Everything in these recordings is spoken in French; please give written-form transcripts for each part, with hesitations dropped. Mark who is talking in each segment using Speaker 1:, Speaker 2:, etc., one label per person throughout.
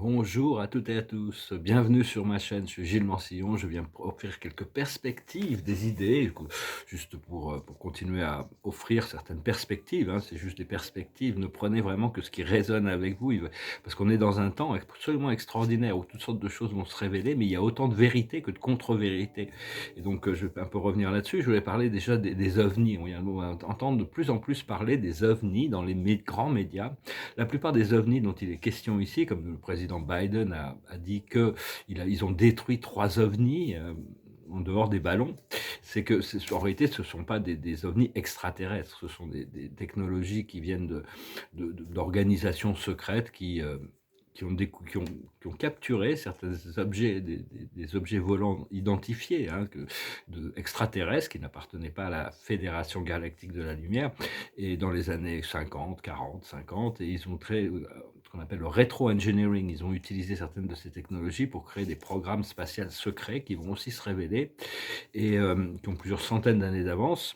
Speaker 1: Bonjour à toutes et à tous, bienvenue sur ma chaîne, je suis Gilles Mansillon, je viens offrir quelques perspectives, des idées, juste pour continuer à offrir certaines perspectives, hein, c'est juste des perspectives, ne prenez vraiment que ce qui résonne avec vous, parce qu'on est dans un temps absolument extraordinaire où toutes sortes de choses vont se révéler, mais il y a autant de vérité que de contre-vérité. Et donc je vais un peu revenir là-dessus, je voulais parler déjà des ovnis, on va entendre de plus en plus parler des ovnis dans les grands médias. La plupart des ovnis dont il est question ici, comme le président Biden a dit qu'ils ont détruit 3 ovnis en dehors des ballons, c'est que en réalité ce ne sont pas des ovnis extraterrestres, ce sont des technologies qui viennent d'organisations secrètes qui ont capturé certains objets, des objets volants identifiés, hein, extraterrestres, qui n'appartenaient pas à la Fédération galactique de la lumière, et dans les années 50, 40, 50, et ils ont créé ce qu'on appelle le rétro-engineering. Ils ont utilisé certaines de ces technologies pour créer des programmes spatials secrets qui vont aussi se révéler et qui ont plusieurs centaines d'années d'avance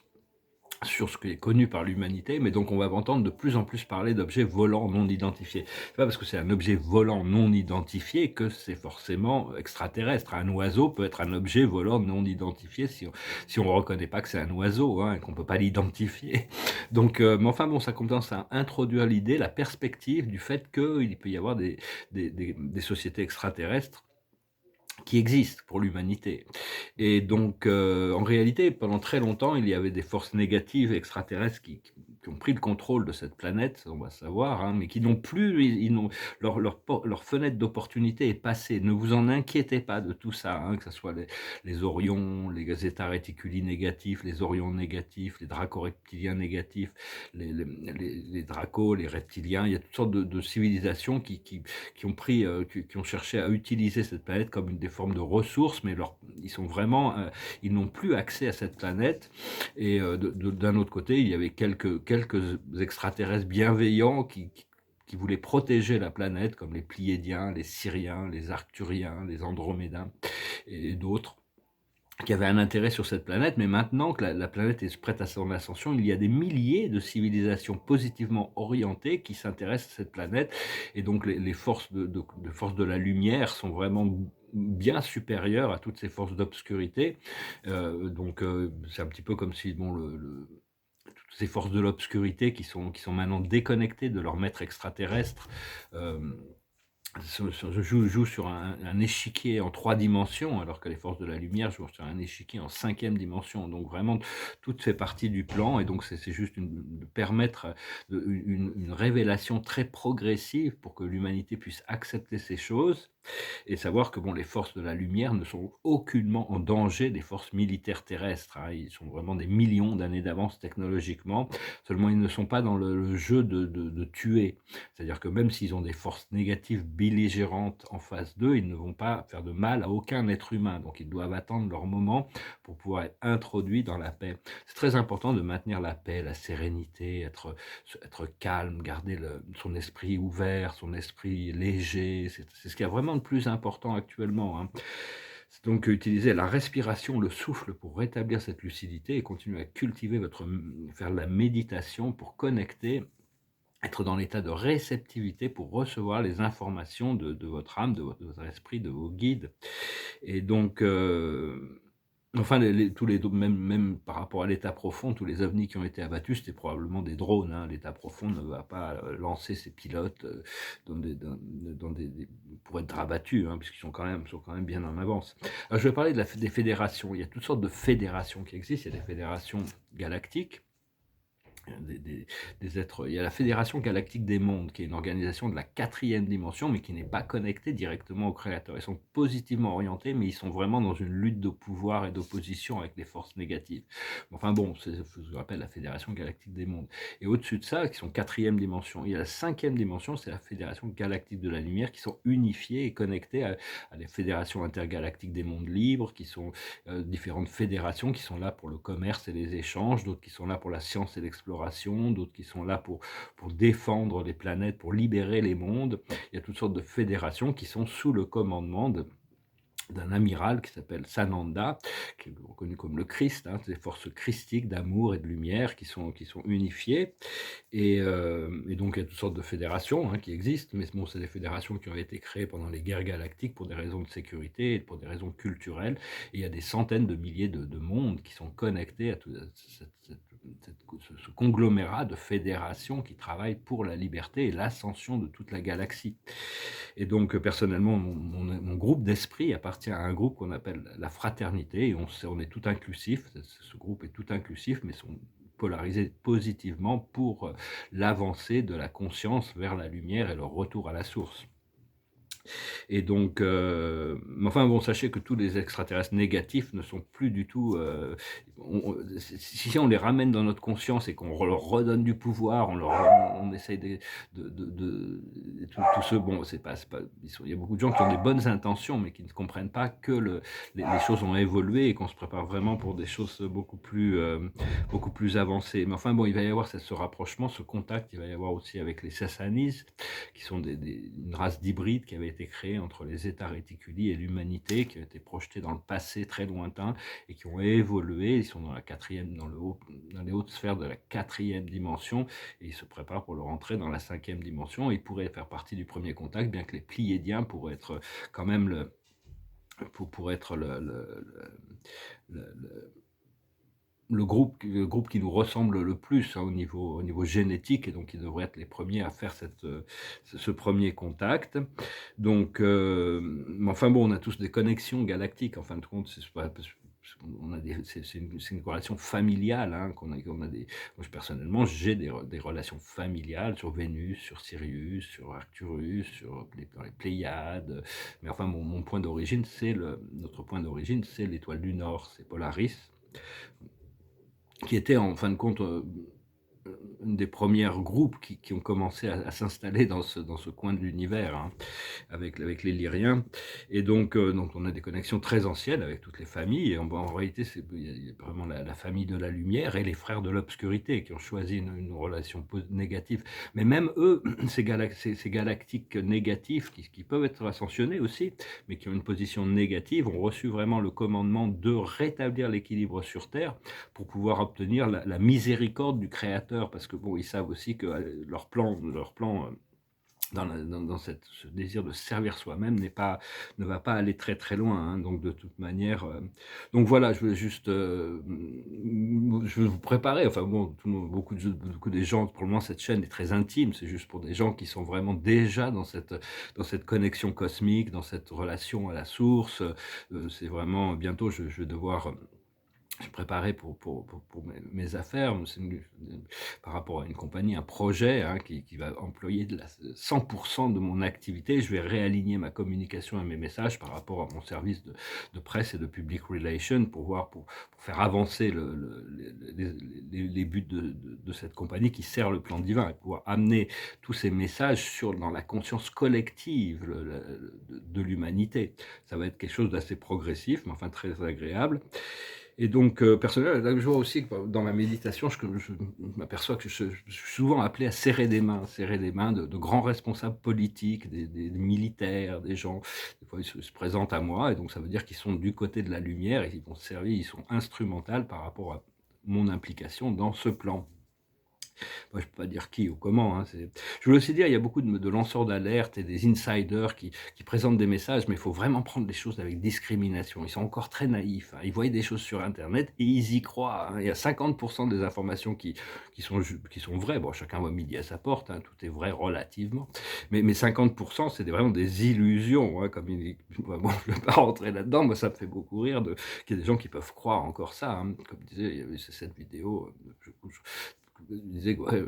Speaker 1: sur ce qui est connu par l'humanité, mais donc on va entendre de plus en plus parler d'objets volants non identifiés. C'est pas parce que c'est un objet volant non identifié que c'est forcément extraterrestre. Un oiseau peut être un objet volant non identifié si on ne reconnaît pas que c'est un oiseau, hein, et qu'on ne peut pas l'identifier. Donc, mais enfin bon, ça commence à introduire l'idée, la perspective du fait qu'il peut y avoir des sociétés extraterrestres qui existent pour l'humanité. Et donc, en réalité, pendant très longtemps, il y avait des forces négatives extraterrestres qui ont pris le contrôle de cette planète, on va savoir, hein, mais qui n'ont plus, leur fenêtre d'opportunité est passée. Ne vous en inquiétez pas de tout ça, hein, que ce soit les Orions, les Zeta Reticuli négatifs, les Orions négatifs, les Draco-reptiliens négatifs, les Dracos, les reptiliens. Il y a toutes sortes de civilisations qui ont pris, qui ont cherché à utiliser cette planète comme des formes de ressources, mais ils sont vraiment, ils n'ont plus accès à cette planète. Et d'un autre côté, il y avait quelques extraterrestres bienveillants qui voulaient protéger la planète, comme les Pléiadiens, les Syriens, les Arcturiens, les Andromédains et d'autres, qui avaient un intérêt sur cette planète. Mais maintenant que la planète est prête à son ascension, il y a des milliers de civilisations positivement orientées qui s'intéressent à cette planète, et donc les forces forces de la lumière sont vraiment bien supérieures à toutes ces forces d'obscurité. Donc c'est un petit peu comme si bon, toutes ces forces de l'obscurité qui sont maintenant déconnectées de leur maître extraterrestre, euh, joue sur un échiquier en 3 dimensions, alors que les forces de la lumière jouent sur un échiquier en 5e dimension. Donc vraiment, tout fait partie du plan, et donc c'est juste de permettre une révélation très progressive pour que l'humanité puisse accepter ces choses et savoir que bon, les forces de la lumière ne sont aucunement en danger des forces militaires terrestres, hein. Ils sont vraiment des millions d'années d'avance technologiquement, seulement ils ne sont pas dans le jeu de tuer. C'est-à-dire que même s'ils ont des forces négatives belligérantes en face d'eux, ils ne vont pas faire de mal à aucun être humain. Donc ils doivent attendre leur moment pour pouvoir être introduits dans la paix. C'est très important de maintenir la paix, la sérénité, être calme, garder son esprit ouvert, son esprit léger. C'est ce qu'il y a vraiment de plus important actuellement, hein. C'est donc utiliser la respiration, le souffle pour rétablir cette lucidité et continuer à cultiver faire de la méditation pour connecter, être dans l'état de réceptivité pour recevoir les informations de votre âme, de votre esprit, de vos guides. Et donc, enfin, tous les même par rapport à l'état profond, tous les ovnis qui ont été abattus, c'était probablement des drones, hein. L'état profond ne va pas lancer ses pilotes pour être rabattus, hein, puisqu'ils sont quand même bien en avance. Alors, je vais parler des fédérations. Il y a toutes sortes de fédérations qui existent. Il y a des fédérations galactiques, des êtres. Il y a la Fédération galactique des mondes, qui est une organisation de la 4e dimension, mais qui n'est pas connectée directement au Créateur. Ils sont positivement orientés, mais ils sont vraiment dans une lutte de pouvoir et d'opposition avec les forces négatives. Enfin bon, je vous rappelle la Fédération galactique des mondes. Et au-dessus de ça, qui sont 4e dimension, il y a la 5e dimension, c'est la Fédération galactique de la lumière, qui sont unifiées et connectées à la Fédération intergalactique des mondes libres, qui sont différentes fédérations qui sont là pour le commerce et les échanges, d'autres qui sont là pour la science et l'exploration, d'autres qui sont là pour défendre les planètes, pour libérer les mondes. Il y a toutes sortes de fédérations qui sont sous le commandement d'un amiral qui s'appelle Sananda, qui est reconnu comme le Christ, hein, des forces christiques d'amour et de lumière qui sont unifiées. Et donc il y a toutes sortes de fédérations, hein, qui existent, mais bon, c'est des fédérations qui ont été créées pendant les guerres galactiques pour des raisons de sécurité et pour des raisons culturelles. Et il y a des centaines de milliers de mondes qui sont connectés à tout ce conglomérat de fédérations qui travaillent pour la liberté et l'ascension de toute la galaxie. Et donc, personnellement, mon groupe d'esprit appartient à un groupe qu'on appelle la fraternité, et on est tout inclusif. Ce groupe est tout inclusif, mais sont polarisés positivement pour l'avancée de la conscience vers la lumière et le retour à la source. Et donc, mais enfin bon, sachez que tous les extraterrestres négatifs ne sont plus du tout. Si on les ramène dans notre conscience et qu'on leur redonne du pouvoir, on essaye tout ce bon, c'est pas, il y a beaucoup de gens qui ont des bonnes intentions, mais qui ne comprennent pas que les choses ont évolué et qu'on se prépare vraiment pour des choses beaucoup plus avancées. Mais enfin bon, il va y avoir ce rapprochement, ce contact. Il va y avoir aussi avec les Sassanis, qui sont une race d'hybrides qui avait été créée entre les États réticuli et l'humanité, qui a été projetée dans le passé très lointain et qui ont évolué. Ils sont dans dans les hautes sphères de la 4e dimension, et ils se préparent pour le rentrer dans la 5e dimension. Ils pourraient faire partie du premier contact, bien que les Pléiadiens pourraient être quand même pour être le le groupe qui nous ressemble le plus, hein, au niveau génétique, et donc ils devraient être les premiers à faire ce premier contact. Donc, mais enfin bon, on a tous des connexions galactiques, en fin de compte. C'est pas parce qu'on a c'est une corrélation familiale, hein, qu'on a des. Moi, personnellement, j'ai des relations familiales sur Vénus, sur Sirius, sur Arcturus, dans les Pléiades. Mais enfin, mon point d'origine, notre point d'origine, c'est l'étoile du Nord, c'est Polaris, qui était en fin de compte une des premières groupes qui ont commencé à s'installer dans ce coin de l'univers, hein, avec les Lyriens. Et donc on a des connexions très anciennes avec toutes les familles. Et en réalité, il y a vraiment la famille de la lumière et les frères de l'obscurité qui ont choisi une relation négative. Mais même eux, ces galactiques négatifs, qui peuvent être ascensionnés aussi, mais qui ont une position négative, ont reçu vraiment le commandement de rétablir l'équilibre sur Terre pour pouvoir obtenir la miséricorde du Créateur. Parce que bon, ils savent aussi que leur plan ce désir de servir soi-même ne va pas aller très très loin, hein. Donc de toute manière, donc voilà, je voulais juste, je veux vous préparer. Enfin bon, beaucoup des gens, pour le moment, cette chaîne est très intime. C'est juste pour des gens qui sont vraiment déjà dans cette connexion cosmique, dans cette relation à la source. C'est vraiment bientôt, je vais devoir je préparais pour mes affaires. Par rapport à une compagnie, un projet, hein, qui va employer 100% de mon activité. Je vais réaligner ma communication et mes messages par rapport à mon service de presse et de public relations pour faire avancer les buts de cette compagnie qui sert le plan divin, et pouvoir amener tous ces messages dans la conscience collective de l'humanité. Ça va être quelque chose d'assez progressif, mais enfin très agréable. Et donc, personnellement, là, je vois aussi que dans ma méditation, je m'aperçois que je suis souvent appelé à serrer des mains de grands responsables politiques, des militaires, des gens. Des fois, ils se présentent à moi, et donc ça veut dire qu'ils sont du côté de la lumière et qu'ils vont servir, ils sont instrumentaux par rapport à mon implication dans ce plan. Moi, je peux pas dire qui ou comment, hein, je voulais aussi dire, il y a beaucoup de lanceurs d'alerte et des insiders qui présentent des messages, mais il faut vraiment prendre les choses avec discrimination. Ils sont encore très naïfs, hein. Ils voient des choses sur internet et ils y croient, hein. Il y a 50% des informations qui sont vraies. Bon, chacun voit midi à sa porte, hein, tout est vrai relativement. Mais 50%, c'est vraiment des illusions, hein, bon, je ne vais pas rentrer là-dedans. Moi, ça me fait beaucoup rire qu'il y ait des gens qui peuvent croire encore ça, hein. Comme disait, il y avait cette vidéo, il disait que ouais,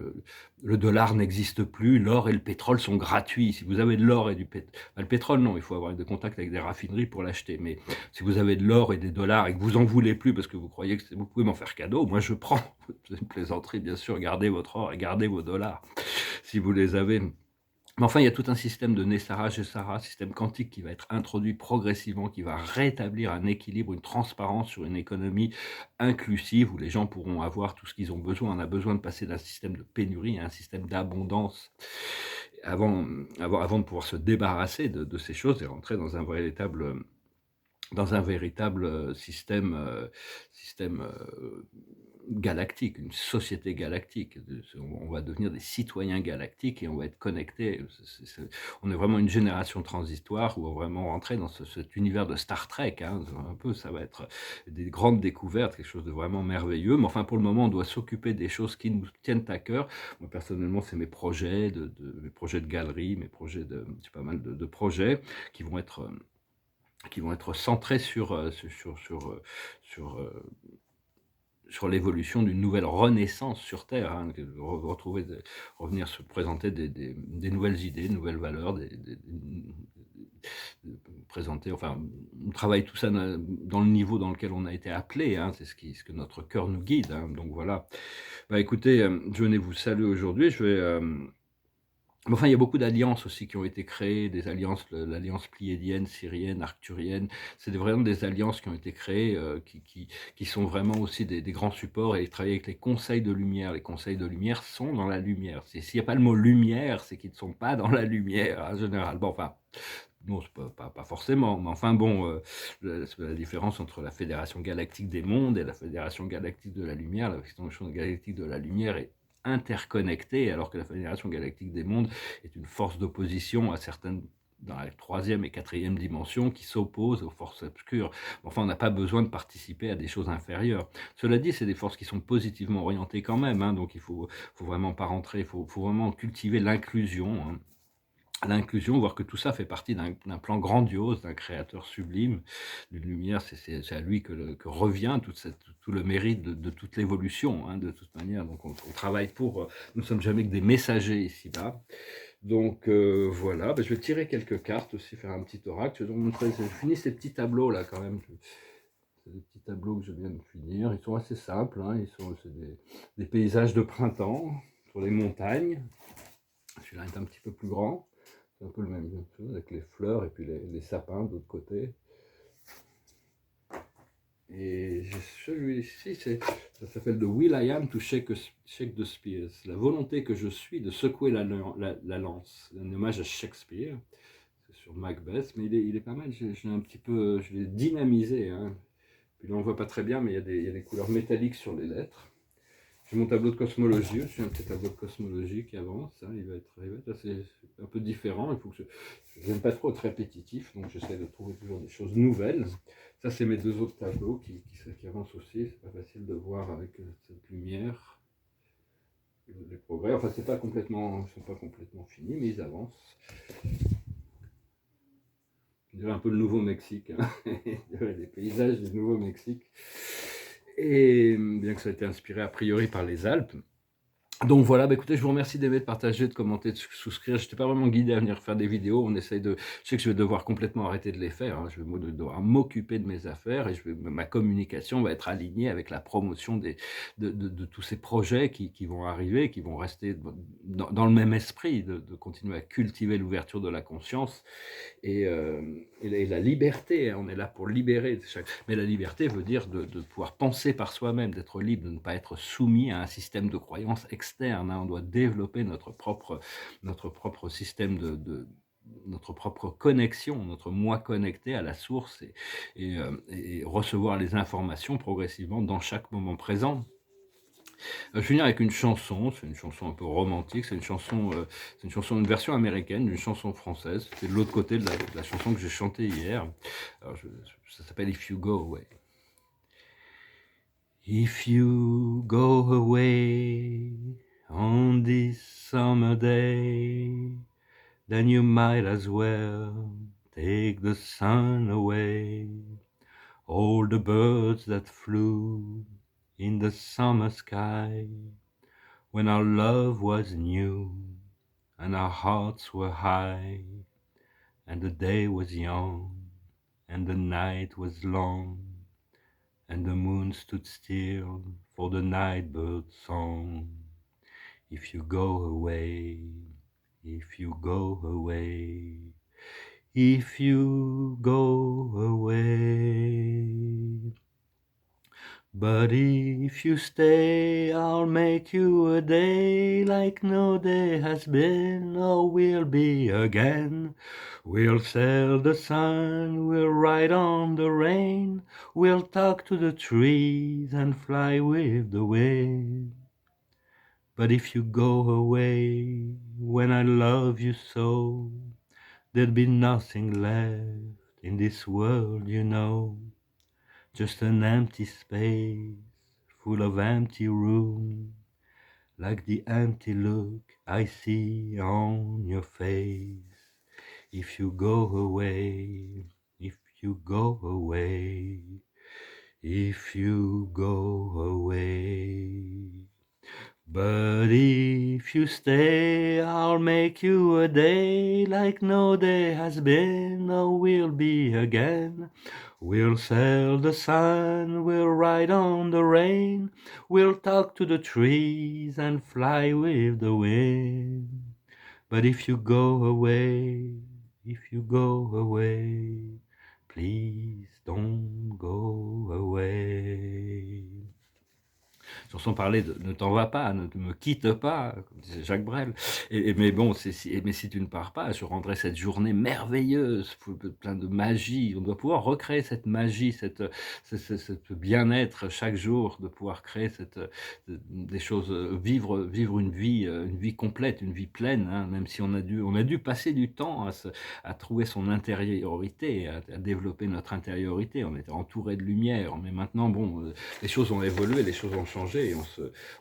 Speaker 1: le dollar n'existe plus, l'or et le pétrole sont gratuits. Si vous avez de l'or et du pétrole, le pétrole, non, il faut avoir des contacts avec des raffineries pour l'acheter. Mais si vous avez de l'or et des dollars et que vous en voulez plus parce que vous croyez que vous pouvez m'en faire cadeau, moi je prends. C'est une plaisanterie, bien sûr. Gardez votre or et gardez vos dollars si vous les avez. Mais enfin, il y a tout un système de Nessara, Gessara, système quantique qui va être introduit progressivement, qui va rétablir un équilibre, une transparence sur une économie inclusive où les gens pourront avoir tout ce qu'ils ont besoin. On a besoin de passer d'un système de pénurie à un système d'abondance avant de pouvoir se débarrasser de ces choses et rentrer dans un véritable dans un véritable système galactique, une société galactique. On va devenir des citoyens galactiques et on va être connectés. On est vraiment une génération transitoire où on va vraiment rentrer dans cet univers de Star Trek. Hein, un peu, ça va être des grandes découvertes, quelque chose de vraiment merveilleux. Mais enfin, pour le moment, on doit s'occuper des choses qui nous tiennent à cœur. Moi, personnellement, c'est mes projets mes projets de galerie, j'ai pas mal de projets qui vont être centrés sur, sur l'évolution d'une nouvelle renaissance sur Terre, hein, revenir se présenter des nouvelles idées, de nouvelles valeurs, présenter, enfin, on travaille tout ça dans le niveau dans lequel on a été appelé, hein, c'est ce que notre cœur nous guide, hein, donc voilà. Bah écoutez, je venais vous saluer aujourd'hui, enfin, il y a beaucoup d'alliances aussi qui ont été créées, des alliances, l'alliance pléiadienne, syrienne, arcturienne. C'est vraiment des alliances qui ont été créées, qui sont vraiment aussi des grands supports et travailler avec les conseils de lumière. Les conseils de lumière sont dans la lumière. S'il n'y a pas le mot lumière, c'est qu'ils ne sont pas dans la lumière, en général. Bon, enfin, non, c'est pas forcément, mais enfin bon, c'est la différence entre la Fédération Galactique des Mondes et la Fédération Galactique de la Lumière. La Fédération Galactique de la Lumière est interconnectée, alors que la Fédération Galactique des Mondes est une force d'opposition à certaines dans la troisième et quatrième dimension qui s'opposent aux forces obscures. Enfin, on n'a pas besoin de participer à des choses inférieures. Cela dit, c'est des forces qui sont positivement orientées quand même, hein, donc il faut vraiment pas rentrer, il faut vraiment cultiver l'inclusion, hein, voir que tout ça fait partie d'un plan grandiose, d'un créateur sublime, d'une lumière. C'est à lui que revient tout le mérite de toute l'évolution, hein, de toute manière. Donc on travaille pour... nous ne sommes jamais que des messagers ici-bas. Donc voilà, je vais tirer quelques cartes aussi, faire un petit oracle. Je finis ces petits tableaux là quand même. C'est des petits tableaux que je viens de finir. Ils sont assez simples, hein. C'est des paysages de printemps sur les montagnes. Celui-là est un petit peu plus grand. C'est un peu le même chose avec les fleurs et puis les sapins de l'autre côté. Et celui-ci, ça s'appelle The Will I Am to Shake the Spears. La volonté que je suis de secouer la lance. Un hommage à Shakespeare. C'est sur Macbeth, mais il est pas mal. Je l'ai dynamisé, hein. Puis là, on voit pas très bien, mais il y a des couleurs métalliques sur les lettres. J'ai mon tableau de cosmologie, j'ai un petit tableau de cosmologie qui avance, hein, il va être assez, un peu différent. Je n'aime pas trop être répétitif, donc j'essaie de trouver toujours des choses nouvelles. Ça, c'est mes deux autres tableaux qui avancent aussi. C'est pas facile de voir avec cette lumière les progrès. Enfin, ils ne sont pas complètement finis, mais ils avancent. Je dirais un peu le Nouveau-Mexique, hein. Les paysages du Nouveau-Mexique. Et bien que ça ait été inspiré a priori par les Alpes. Donc voilà, écoutez, je vous remercie d'aimer, de partager, de commenter, de souscrire. Je n'étais pas vraiment guidé à venir faire des vidéos. Je sais que je vais devoir complètement arrêter de les faire, hein. Je vais devoir m'occuper de mes affaires et ma communication va être alignée avec la promotion de tous ces projets qui vont arriver, qui vont rester dans le même esprit, de continuer à cultiver l'ouverture de la conscience et la liberté, hein. On est là pour libérer. Mais la liberté veut dire de pouvoir penser par soi-même, d'être libre, de ne pas être soumis à un système de croyances externe, hein. On doit développer notre propre système notre propre connexion, notre moi connecté à la source et recevoir les informations progressivement dans chaque moment présent. Je vais finir avec une chanson, c'est une chanson un peu romantique, une version américaine d'une chanson française. C'est de l'autre côté de la chanson que j'ai chantée hier. Alors ça s'appelle If You Go Away. If you go away on this summer day, then you might as well take the sun away. All the birds that flew in the summer sky, when our love was new and our hearts were high, and the day was young and the night was long, and the moon stood still for the nightbird's song. If you go away, if you go away, if you go away. But if you stay, I'll make you a day like no day has been or will be again. We'll sail the sun, we'll ride on the rain, we'll talk to the trees and fly with the wind. But if you go away when I love you so, there'd be nothing left in this world, you know. Just an empty space full of empty rooms, like the empty look I see on your face. If you go away, if you go away, if you go away. But if you stay, I'll make you a day like no day has been or will be again. We'll sail the sun, we'll ride on the rain, we'll talk to the trees and fly with the wind. But if you go away, if you go away, please don't go away. Chanson parlait de ne t'en vas pas, ne me quitte pas, comme disait Jacques Brel. Mais bon, mais si tu ne pars pas, je rendrai cette journée merveilleuse, plein de magie. On doit pouvoir recréer cette magie, cette bien-être chaque jour, de pouvoir créer des choses, vivre une vie complète, une vie pleine, hein, même si on a dû passer du temps à trouver son intériorité, à développer notre intériorité. On était entouré de lumière, mais maintenant, bon, les choses ont évolué, les choses ont changé, et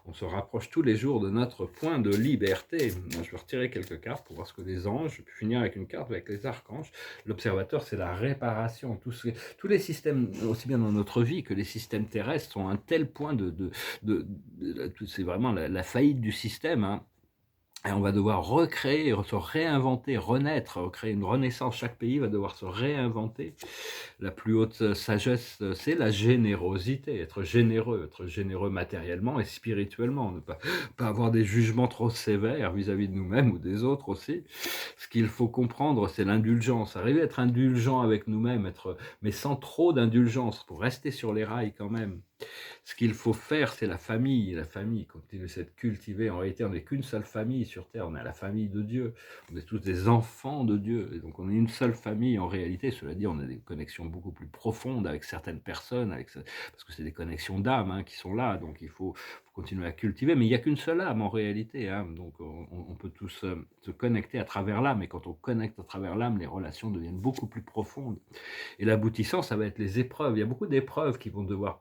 Speaker 1: on se rapproche tous les jours de notre point de liberté. Je vais retirer quelques cartes pour voir ce que les anges, je vais finir avec une carte avec les archanges. L'observateur, c'est la réparation. Tous les systèmes, aussi bien dans notre vie que les systèmes terrestres, sont à un tel point c'est vraiment la faillite du système, hein. Et on va devoir recréer, se réinventer, renaître, créer une renaissance. Chaque pays va devoir se réinventer. La plus haute sagesse, c'est la générosité, être généreux matériellement et spirituellement, ne pas avoir des jugements trop sévères vis-à-vis de nous-mêmes ou des autres aussi. Ce qu'il faut comprendre, c'est l'indulgence. Arriver à être indulgent avec nous-mêmes, mais sans trop d'indulgence, pour rester sur les rails quand même. Ce qu'il faut faire, c'est la famille. La famille, continuer à cultiver. En réalité, on n'est qu'une seule famille sur Terre. On est la famille de Dieu. On est tous des enfants de Dieu. Et donc, on est une seule famille en réalité. Cela dit, on a des connexions beaucoup plus profondes avec certaines personnes, parce que c'est des connexions d'âme, hein, qui sont là. Donc, il faut continuer à cultiver. Mais il n'y a qu'une seule âme en réalité, hein. Donc, on peut tous se connecter à travers l'âme. Et quand on connecte à travers l'âme, les relations deviennent beaucoup plus profondes. Et l'aboutissant, ça va être les épreuves. Il y a beaucoup d'épreuves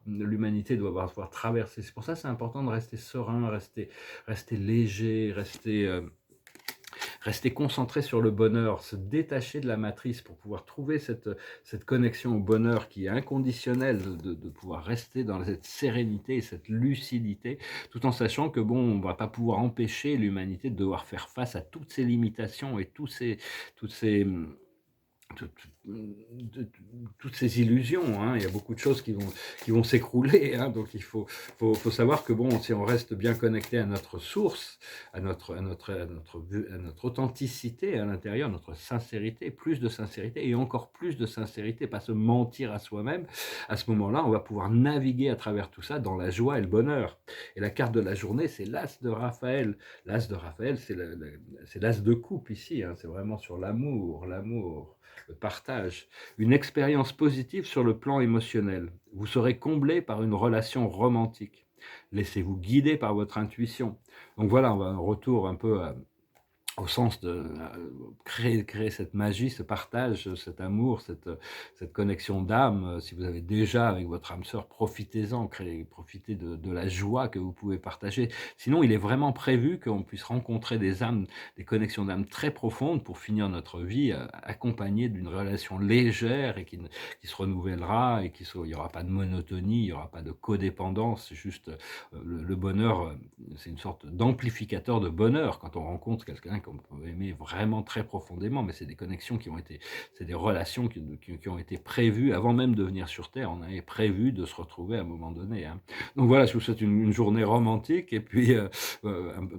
Speaker 1: l'humanité doit devoir traverser. C'est pour ça que c'est important de rester serein, rester léger, rester concentré sur le bonheur, se détacher de la matrice pour pouvoir trouver cette connexion au bonheur qui est inconditionnelle, de pouvoir rester dans cette sérénité et cette lucidité, tout en sachant que bon, on ne va pas pouvoir empêcher l'humanité de devoir faire face à toutes ces limitations et toutes ces tout- tout- toutes ces illusions, hein. Il y a beaucoup de choses qui vont s'écrouler, hein. Donc il faut savoir que bon, si on reste bien connecté à notre source, à notre authenticité à l'intérieur, notre sincérité, plus de sincérité et encore plus de sincérité, pas se mentir à soi-même, à ce moment-là, on va pouvoir naviguer à travers tout ça dans la joie et le bonheur. Et la carte de la journée, c'est l'As de Raphaël. L'As de Raphaël, c'est l'As de coupe ici, hein. C'est vraiment sur l'amour, le partage, une expérience positive sur le plan émotionnel. Vous serez comblé par une relation romantique. Laissez-vous guider par votre intuition. Donc voilà, on va un retour un peu au sens de créer cette magie, ce partage, cet amour, cette connexion d'âme. Si vous avez déjà avec votre âme sœur, profitez-en, profitez de la joie que vous pouvez partager. Sinon, il est vraiment prévu qu'on puisse rencontrer des connexions d'âme très profondes pour finir notre vie accompagnées d'une relation légère et qui se renouvellera, et il n'y aura pas de monotonie, il n'y aura pas de codépendance. C'est juste le bonheur, c'est une sorte d'amplificateur de bonheur quand on rencontre quelqu'un qu'on peut aimer vraiment très profondément, mais c'est des connexions c'est des relations qui ont été prévues avant même de venir sur Terre. On avait prévu de se retrouver à un moment donné, hein. Donc voilà, je vous souhaite une journée romantique, et puis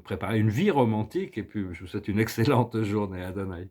Speaker 1: préparer une vie romantique, et puis je vous souhaite une excellente journée. Adonai.